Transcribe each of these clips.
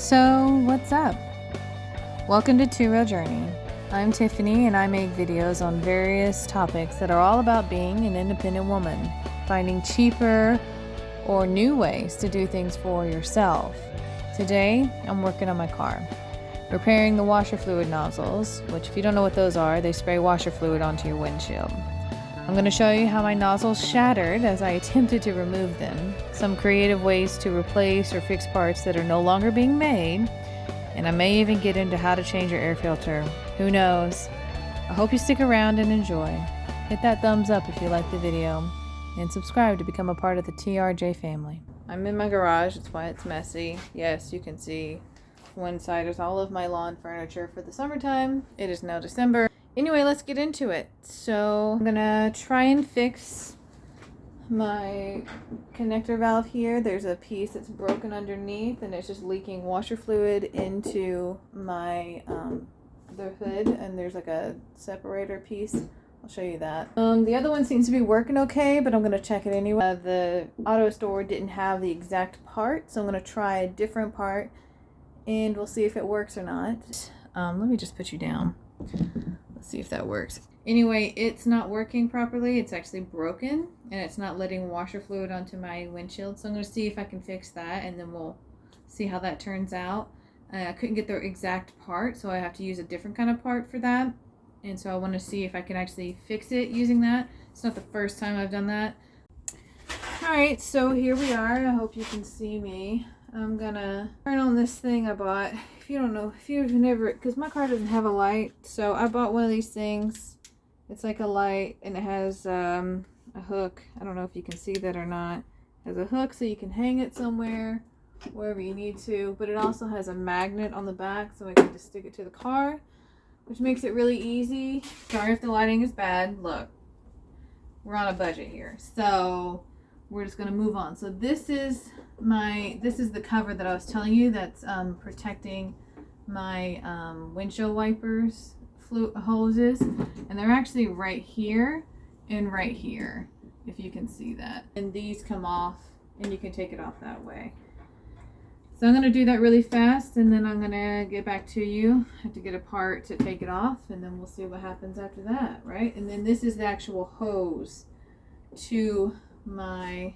So, what's up? Welcome to Two Real Journey. I'm Tiffany and I make videos on various topics that are all about being an independent woman, finding cheaper or new ways to do things for yourself. Today, I'm working on my car, repairing the washer fluid nozzles, which if you don't know what those are, they spray washer fluid onto your windshield. I'm going to show you how my nozzles shattered as I attempted to remove them, some creative ways to replace or fix parts that are no longer being made, and I may even get into how to change your air filter. Who knows? I hope you stick around and enjoy. Hit that thumbs up if you like the video, and subscribe to become a part of the TRJ family. I'm in my garage, that's why it's messy. Yes, you can see one side is all of my lawn furniture for the summertime. It is now December. Anyway, let's get into it. So I'm gonna try and fix my connector valve here. There's a piece that's broken underneath and it's just leaking washer fluid into my the hood, and there's like a separator piece. I'll show you that. The other one seems to be working okay, but I'm gonna check it anyway. The auto store didn't have the exact part, so I'm gonna try a different part and we'll see if it works or not. Let me just put you down. Let's see if that works. Anyway, it's not working properly. It's actually broken and it's not letting washer fluid onto my windshield. So I'm going to see if I can fix that and then we'll see how that turns out. I couldn't get the exact part, so I have to use a different kind of part for that. And so I want to see if I can actually fix it using that. It's not the first time I've done that. Alright, so here we are. I hope you can see me. I'm gonna turn on this thing I bought. If you don't know, if you've never, because my car doesn't have a light, so I bought one of these things. It's like a light and it has a hook. I don't know if you can see that or not. It has a hook so you can hang it somewhere, wherever you need to, but it also has a magnet on the back so I can just stick it to the car, which makes it really easy. Sorry if the lighting is bad. Look, we're on a budget here, so we're just gonna move on. So this is the cover that I was telling you that's protecting my windshield wipers hoses, and they're actually right here and right here, if you can see that. And these come off and you can take it off that way. So I'm going to do that really fast and then I'm going to get back to you. I have to get a part to take it off and then we'll see what happens after that, right? And then this is the actual hose to my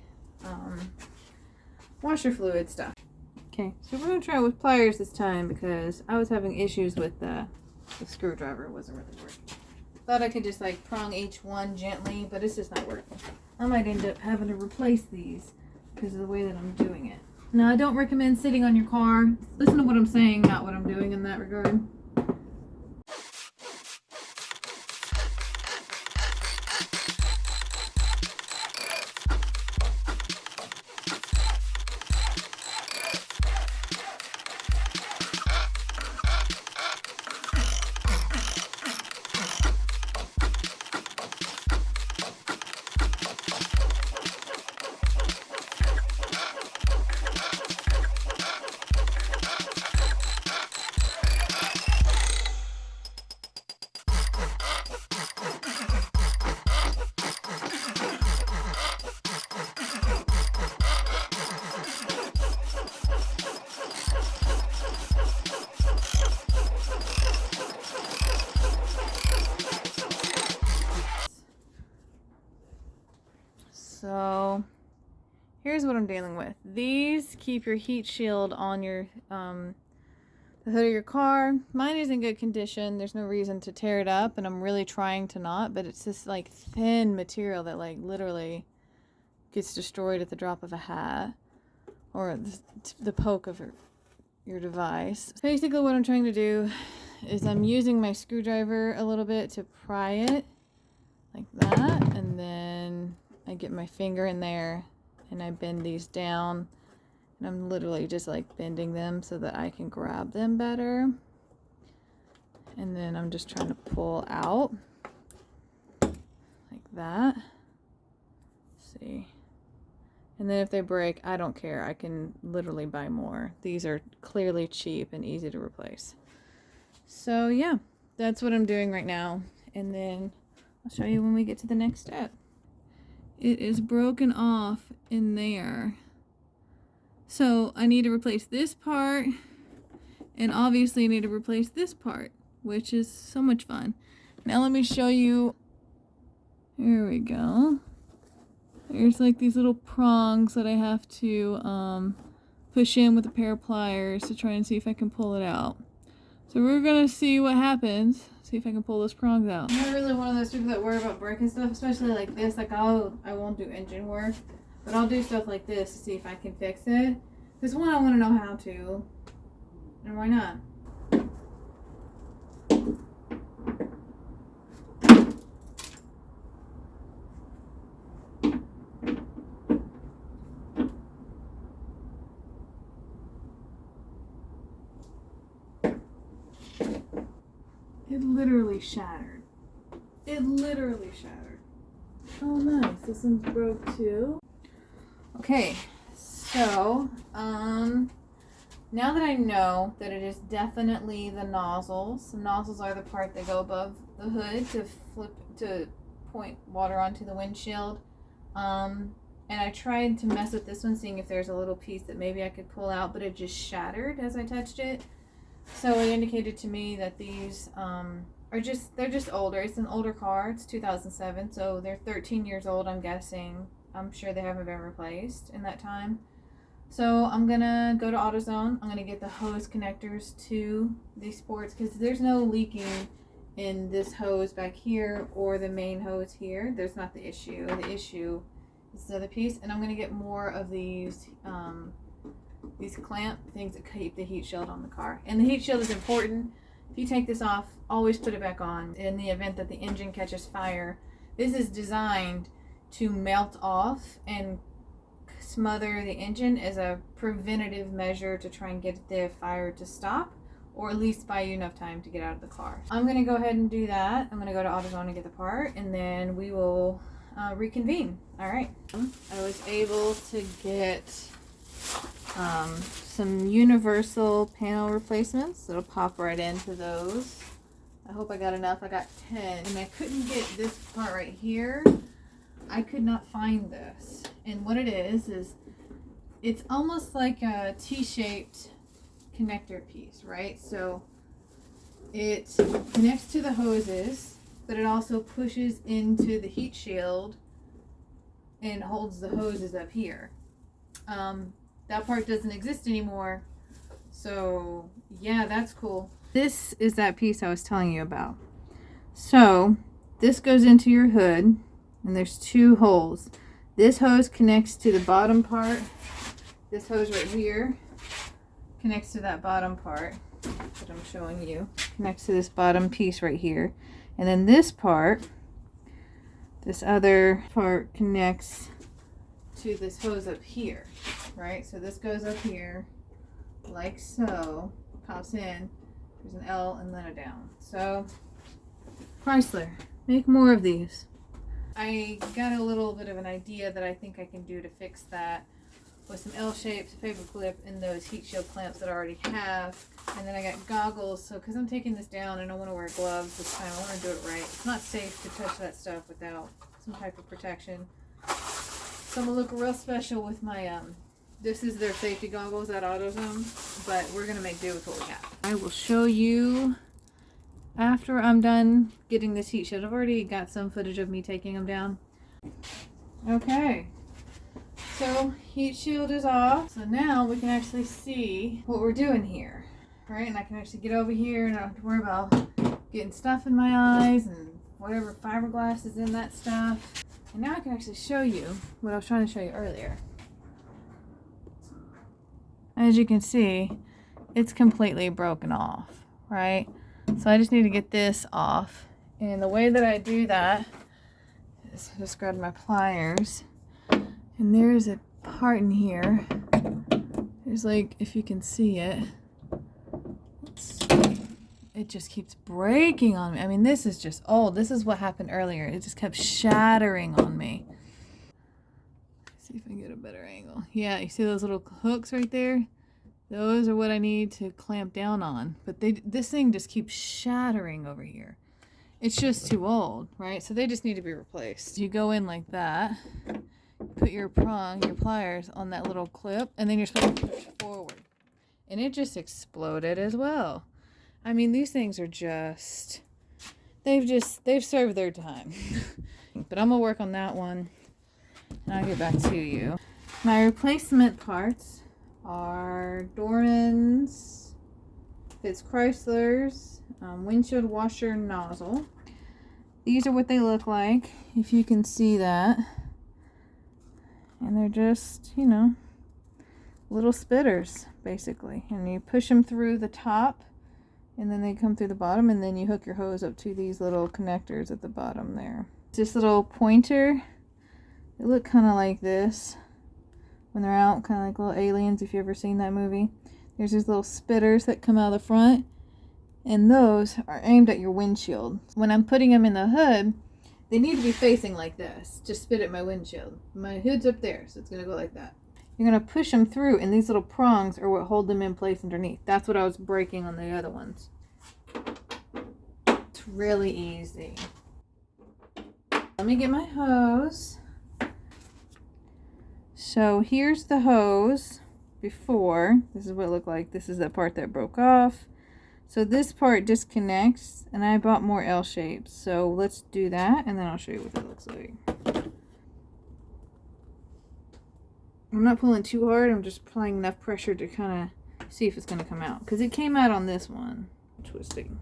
washer fluid stuff. Okay, so we're going to try it with pliers this time because I was having issues with the screwdriver. It wasn't really working. Thought I could just like prong each one gently, but it's just not working. I might end up having to replace these because of the way that I'm doing it. Now, I don't recommend sitting on your car. Listen to what I'm saying, not what I'm doing in that regard. So here's what I'm dealing with. These keep your heat shield on your the hood of your car. Mine is in good condition. There's no reason to tear it up, and I'm really trying to not, but it's this like thin material that like literally gets destroyed at the drop of a hat or the poke of your device. Basically what I'm trying to do is I'm using my screwdriver a little bit to pry it like that, and then I get my finger in there and I bend these down, and I'm literally just like bending them so that I can grab them better. And then I'm just trying to pull out like that. See? And then if they break, I don't care. I can literally buy more. These are clearly cheap and easy to replace. So yeah, that's what I'm doing right now. And then I'll show you when we get to the next step. It is broken off in there. So I need to replace this part And obviously I need to replace this part, which is so much fun. Now let me show you. Here we go. There's like these little prongs that I have to push in with a pair of pliers to try and see if I can pull it out. So we're gonna see what happens. See if I can pull those prongs out. I'm not really one of those people that worry about breaking stuff, especially like this. Like I won't do engine work, but I'll do stuff like this to see if I can fix it. This one I want to know how to, and why not? It literally shattered. It literally shattered. Oh, nice. This one's broke too. Okay, so, now that I know that it is definitely the nozzles are the part that go above the hood to point water onto the windshield. And I tried to mess with this one, seeing if there's a little piece that maybe I could pull out, but it just shattered as I touched it. So it indicated to me that these they're just older. It's an older car. It's 2007, so they're 13 years old, I'm guessing. I'm sure they haven't been replaced in that time. So I'm gonna go to AutoZone. I'm gonna get the hose connectors to these sports because there's no leaking in this hose back here or the main hose here. There's not the issue. The issue is the other piece, and I'm gonna get more of these clamp things that keep the heat shield on the car. And the heat shield is important. If you take this off, always put it back on in the event that the engine catches fire. This is designed to melt off and smother the engine as a preventative measure to try and get the fire to stop, or at least buy you enough time to get out of the car. I'm going to go ahead and do that. I'm going to go to AutoZone and get the part, and then we will reconvene. All right. I was able to get some universal panel replacements. It'll pop right into those. I hope I got enough. I got 10, and I couldn't get this part right here. I could not find this. And what it is it's almost like a T-shaped connector piece, right? So it connects to the hoses, but it also pushes into the heat shield and holds the hoses up here. That part doesn't exist anymore. So yeah, that's cool. This is that piece I was telling you about. So this goes into your hood, and there's two holes. This hose connects to the bottom part. This hose right here connects to that bottom part that I'm showing you. Connects to this bottom piece right here. And then this part, this other part connects to this hose up here, right? So this goes up here like so, pops in. There's an L and then a down. So Chrysler, make more of these. I got a little bit of an idea that I think I can do to fix that with some L-shapes, paper clip, and those heat shield clamps that I already have. And then I got goggles, so because I'm taking this down and I want to wear gloves this time, I want to do it right. It's not safe to touch that stuff without some type of protection. So I'm going to look real special with my, this is their safety goggles at AutoZone, but we're going to make do with what we have. I will show you after I'm done getting this heat shield. I've already got some footage of me taking them down. Okay, so heat shield is off. So now we can actually see what we're doing here, right? And I can actually get over here and I don't have to worry about getting stuff in my eyes and whatever fiberglass is in that stuff. And now I can actually show you what I was trying to show you earlier. As you can see, it's completely broken off, right? So I just need to get this off. And the way that I do that is just grab my pliers. And there's a part in here. There's like, if you can see it, it just keeps breaking on me. I mean, this is just old. This is what happened earlier. It just kept shattering on me. Let's see if I can get a better angle. Yeah, you see those little hooks right there? Those are what I need to clamp down on. But this thing just keeps shattering over here. It's just too old, right? So they just need to be replaced. You go in like that, put your pliers on that little clip, and then you're supposed to push forward. and it just exploded as well. I mean, these things are just, they've served their time. But I'm gonna work on that one and I'll get back to you. My replacement parts are Dorman's, Fitz Chrysler's windshield washer nozzle. These are what they look like, if you can see that. And they're just, you know, little spitters, basically. And you push them through the top, and then they come through the bottom, and then you hook your hose up to these little connectors at the bottom there. This little pointer, they look kind of like this when they're out, kind of like little aliens, if you've ever seen that movie. There's these little spitters that come out of the front, and those are aimed at your windshield. When I'm putting them in the hood, they need to be facing like this to spit at my windshield. My hood's up there, so it's going to go like that. You're going to push them through, and these little prongs are what hold them in place underneath. That's what I was breaking on the other ones. It's really easy. Let me get my hose. So here's the hose before. This is what it looked like. This is the part that broke off. So this part disconnects, and I bought more L shapes. So let's do that, and then I'll show you what that looks like. I'm not pulling too hard. I'm just applying enough pressure to kind of see if it's going to come out. Because it came out on this one. Twisting.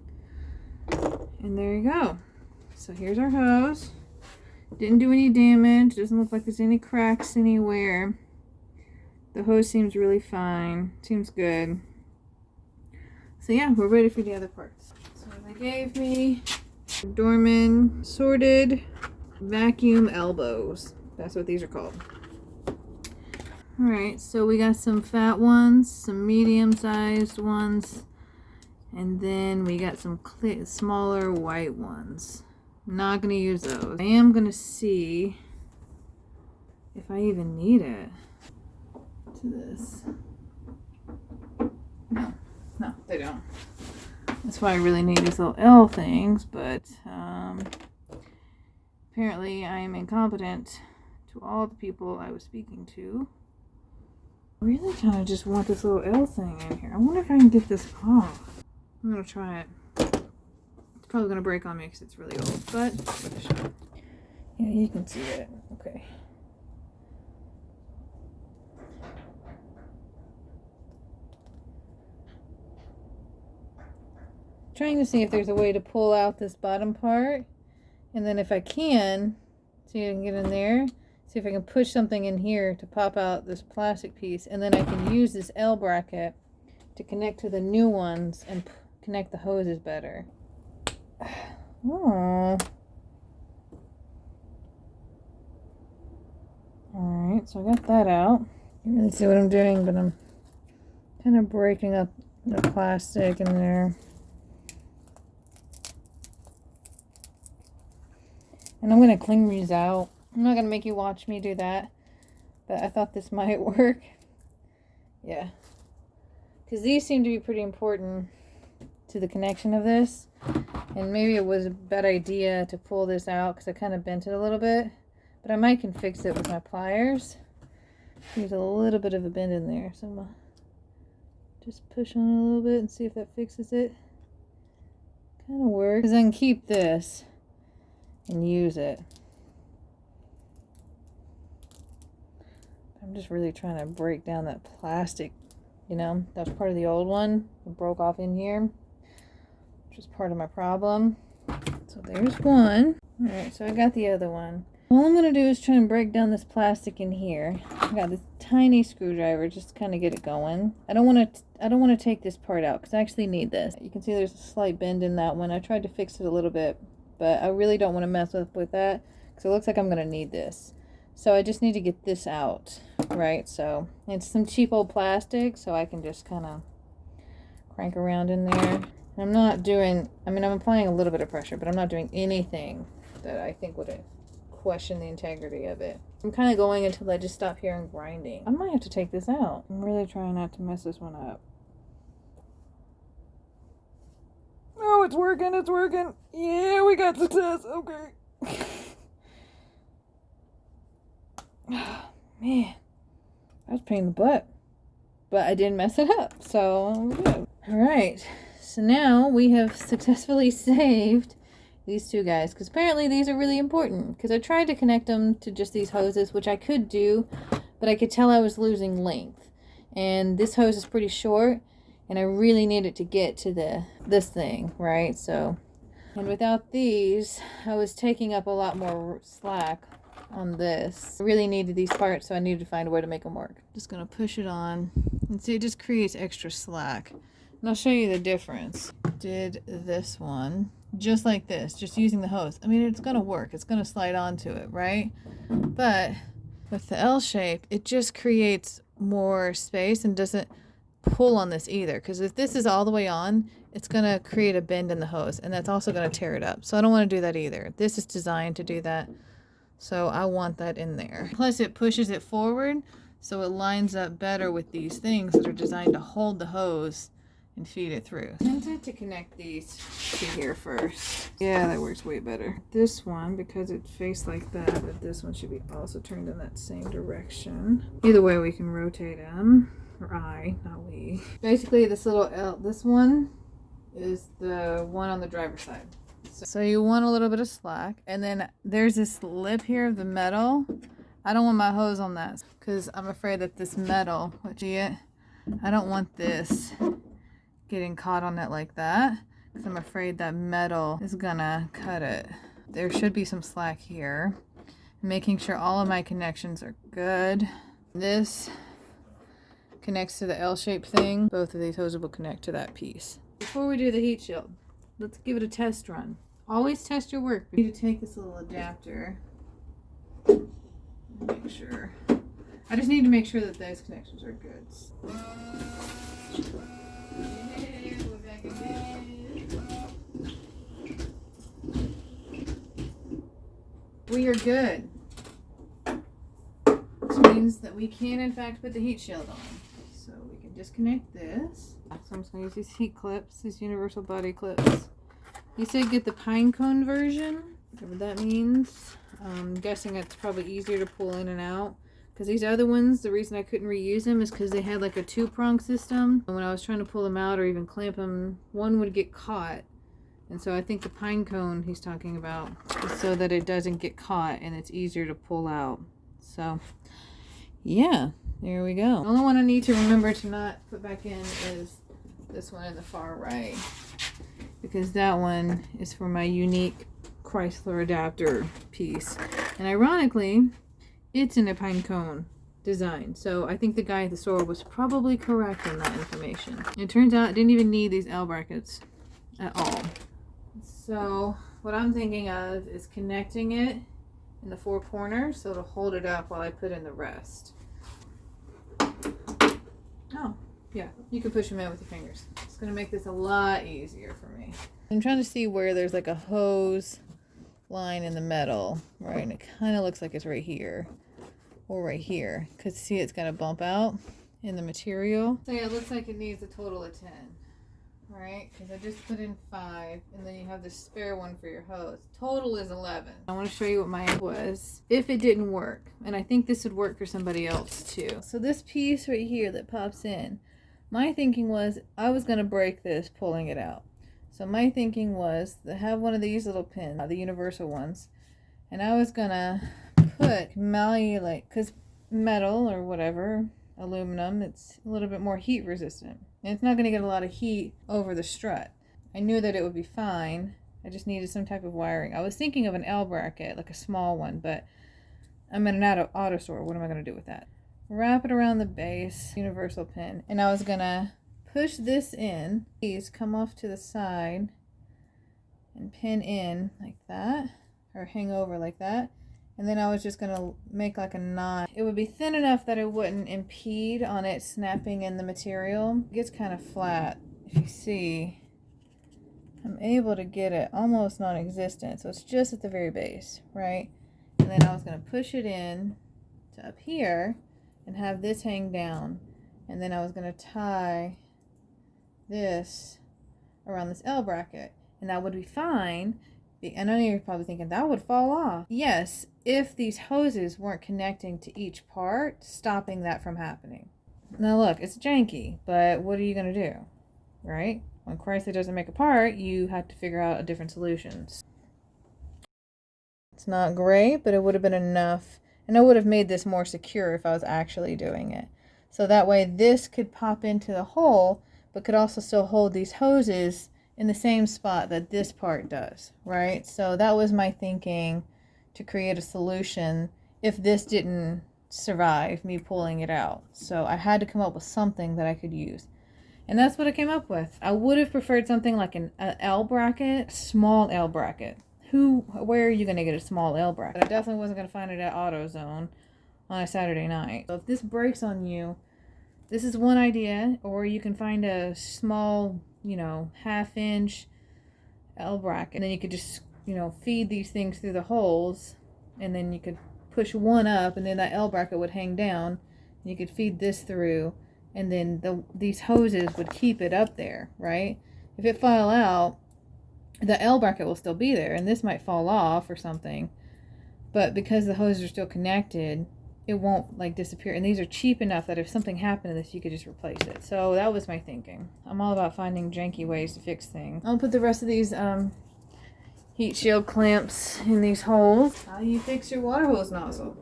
And there you go. So here's our hose. Didn't do any damage. Doesn't look like there's any cracks anywhere. The hose seems really fine. Seems good. So yeah, we're ready for the other parts. So they gave me Dorman sorted vacuum elbows. That's what these are called. Alright, so we got some fat ones, some medium-sized ones, and then we got some smaller white ones. I'm not going to use those. I am going to see if I even need it to this. No, they don't. That's why I really need these little L things, but apparently I am incompetent to all the people I was speaking to. I really kind of just want this little L thing in here. I wonder if I can get this off. I'm going to try it. It's probably going to break on me because it's really old, but worth a shot. Yeah, you can see it. Okay. Trying to see if there's a way to pull out this bottom part, and then if I can, see if I can get in there, see if I can push something in here to pop out this plastic piece, and then I can use this L bracket to connect to the new ones and connect the hoses better. Oh. Alright, so I got that out. You can't really see what I'm doing, but I'm kind of breaking up the plastic in there. And I'm going to clean these out. I'm not going to make you watch me do that. But I thought this might work. Yeah. Because these seem to be pretty important to the connection of this. And maybe it was a bad idea to pull this out because I kind of bent it a little bit. But I might can fix it with my pliers. There's a little bit of a bend in there. So I'm going to just push on it a little bit and see if that fixes it. Kind of works. Because I can keep this and use it. I'm just really trying to break down that plastic, you know, that was part of the old one. It broke off in here, which is part of my problem. So there's one. Alright, so I got the other one. All I'm going to do is try and break down this plastic in here. I got this tiny screwdriver just to kind of get it going. I don't want to take this part out because I actually need this. You can see there's a slight bend in that one. I tried to fix it a little bit, but I really don't want to mess with that because it looks like I'm going to need this. So I just need to get this out, right? So it's some cheap old plastic, so I can just kind of crank around in there. And I'm not doing, I mean, I'm applying a little bit of pressure, but I'm not doing anything that I think would question the integrity of it. I'm kind of going until I just stop hearing grinding. I might have to take this out. I'm really trying not to mess this one up. Oh, it's working, it's working. Yeah, we got success. Okay. Oh, man, that was a pain in the butt. but I didn't mess it up, so we're good. All right, so now we have successfully saved these two guys, because apparently these are really important, because I tried to connect them to just these hoses, which I could do, but I could tell I was losing length, and this hose is pretty short, and I really needed to get to this thing, right? So, and without these, I was taking up a lot more slack on this. I really needed these parts, so I needed to find a way to make them work. Just gonna push it on, and see, it just creates extra slack, and I'll show you the difference. Did this one just like this, just using the hose. I mean, it's gonna work, it's gonna slide onto it, right? But with the L shape, it just creates more space and doesn't pull on this either, because if this is all the way on, it's gonna create a bend in the hose, and that's also gonna tear it up. So I don't want to do that either. This is designed to do that, so I want that in there. Plus it pushes it forward, so it lines up better with these things that are designed to hold the hose and feed it through. I'm tempted to connect these to here first. Yeah, that works way better. This one, because it's faced like that, but this one should be also turned in that same direction. Either way, we can rotate them, or not we. Basically, this little L, this one is the one on the driver's side. So you want a little bit of slack, and then there's this lip here of the metal. I don't want my hose on that, because I'm afraid that this metal, I don't want this getting caught on it like that, because I'm afraid that metal is gonna cut it. There should be some slack here. Making sure all of my connections are good. This connects to the L-shaped thing. Both of these hoses will connect to that piece. Before we do the heat shield, let's give it a test run. Always test your work. You need to take this little adapter and make sure. I just need to make sure that those connections are good. We are good. Which means that we can in fact put the heat shield on. So we can disconnect this. So I'm just going to use these heat clips, these universal body clips. You said get the pine cone version, whatever that means. I'm guessing it's probably easier to pull in and out. Because these other ones, the reason I couldn't reuse them is because they had like a 2-prong system. And when I was trying to pull them out or even clamp them, one would get caught. And so I think the pine cone he's talking about is so that it doesn't get caught and it's easier to pull out. So, yeah, there we go. The only one I need to remember to not put back in is this one in the far right, because that one is for my unique Chrysler adapter piece. And ironically, it's in a pine cone design. So I think the guy at the store was probably correct in that information. It turns out I didn't even need these L brackets at all. So what I'm thinking of is connecting it in the 4 corners so it'll hold it up while I put in the rest. Oh, yeah, you can push them in with your fingers. It's going to make this a lot easier for me. I'm trying to see where there's like a hose line in the metal, right? And it kind of looks like it's right here or right here. Because see, it's going to bump out in the material. So yeah, it looks like it needs a total of 10. Right, because I just put in 5, and then you have the spare one for your hose. Total is 11. I want to show you what mine was if it didn't work, and I think this would work for somebody else too. So this piece right here that pops in, my thinking was I was going to break this pulling it out. So my thinking was to have one of these little pins, the universal ones, and I was going to put malleolate, because metal or whatever, aluminum, it's a little bit more heat resistant. And it's not going to get a lot of heat over the strut. I knew that it would be fine. I just needed some type of wiring. I was thinking of an L bracket, like a small one, but I'm in an auto store. What am I going to do with that? Wrap it around the base, universal pin. And I was going to push this in. These come off to the side and pin in like that, or hang over like that. And then I was just going to make like a knot. It would be thin enough that it wouldn't impede on it snapping in the material. It gets kind of flat. If you see, I'm able to get it almost non-existent. So it's just at the very base, right? And then I was going to push it in to up here and have this hang down. And then I was going to tie this around this L bracket. And that would be fine. I know you're probably thinking that would fall off. Yes, if these hoses weren't connecting to each part, stopping that from happening. Now look, it's janky, but what are you going to do, right? When Chrysler doesn't make a part, you have to figure out a different solutions. It's not great, but it would have been enough, and I would have made this more secure if I was actually doing it. So that way this could pop into the hole, but could also still hold these hoses in the same spot that this part does, right? So that was my thinking, to create a solution if this didn't survive me pulling it out. So I had to come up with something that I could use. And that's what I came up with. I would have preferred something like an L bracket, small L bracket. Where are you going to get a small L bracket? I definitely wasn't going to find it at AutoZone on a Saturday night. So if this breaks on you, this is one idea. Or you can find a small, 1/2-inch L bracket. And then you could just, feed these things through the holes. And then you could push one up, and then that L bracket would hang down. And you could feed this through. And then these hoses would keep it up there, right? If it fell out, the L bracket will still be there, and this might fall off or something, but because the hoses are still connected, it won't like disappear. And these are cheap enough that if something happened to this, you could just replace it. So that was my thinking. I'm all about finding janky ways to fix things. I'll put the rest of these heat shield clamps in these holes. How do you fix your water hose nozzle?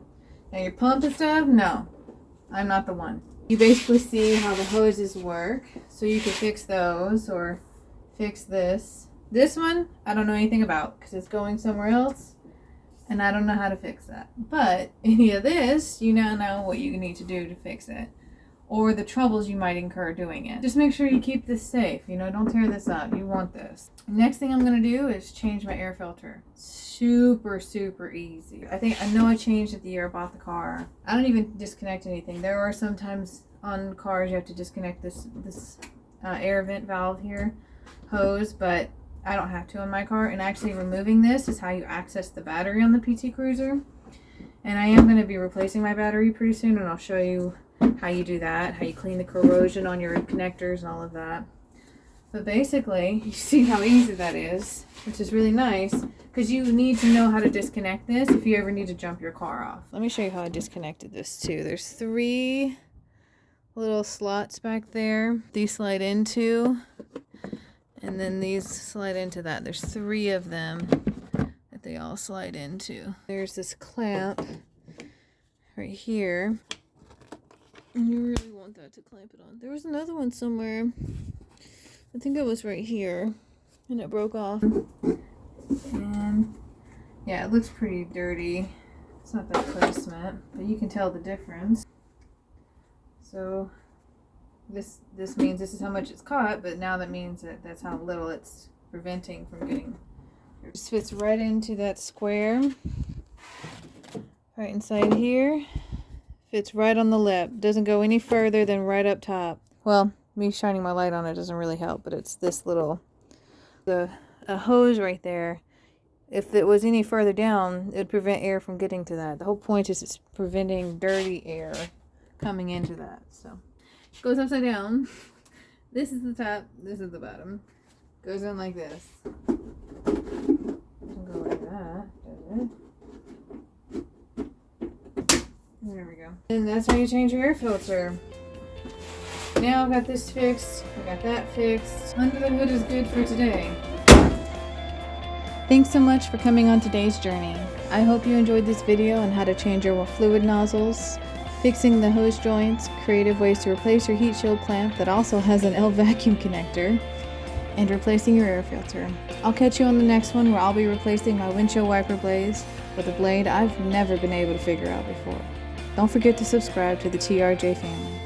Now your pump and stuff? No, I'm not the one. You basically see how the hoses work, so you can fix those or fix this. This one, I don't know anything about because it's going somewhere else, and I don't know how to fix that. But any of this, you now know what you need to do to fix it, or the troubles you might incur doing it. Just make sure you keep this safe. Don't tear this up. You want this. Next thing I'm going to do is change my air filter. Super, super easy. I know I changed it the year I bought the car. I don't even disconnect anything. There are sometimes on cars you have to disconnect this air vent valve here, hose, but I don't have to on my car. And actually removing this is how you access the battery on the PT Cruiser. And I am going to be replacing my battery pretty soon, and I'll show you how you do that, how you clean the corrosion on your connectors and all of that. But basically, you see how easy that is, which is really nice, because you need to know how to disconnect this if you ever need to jump your car off. Let me show you how I disconnected this too. There's 3 little slots back there. These slide into, and then these slide into that. There's 3 of them that they all slide into. There's this clamp right here, and you really want that to clamp it on. There was another one somewhere. I think it was right here, and it broke off. And yeah, it looks pretty dirty. It's not that placement, but you can tell the difference. So this means this is how much it's caught, but now that means that that's how little it's preventing from getting. It just fits right into that square, right inside here. Fits right on the lip. Doesn't go any further than right up top. Well, me shining my light on it doesn't really help, but it's this little, a hose right there. If it was any further down, it would prevent air from getting to that. The whole point is it's preventing dirty air coming into that. So it goes upside down. This is the top, this is the bottom. Goes in like this. Doesn't go like that, does it? There we go. And that's how you change your air filter. Now I've got this fixed, I got that fixed. Under the hood is good for today. Thanks so much for coming on today's journey. I hope you enjoyed this video on how to change your fluid nozzles, fixing the hose joints, creative ways to replace your heat shield clamp that also has an L vacuum connector, and replacing your air filter. I'll catch you on the next one where I'll be replacing my windshield wiper blades with a blade I've never been able to figure out before. Don't forget to subscribe to the TRJ family.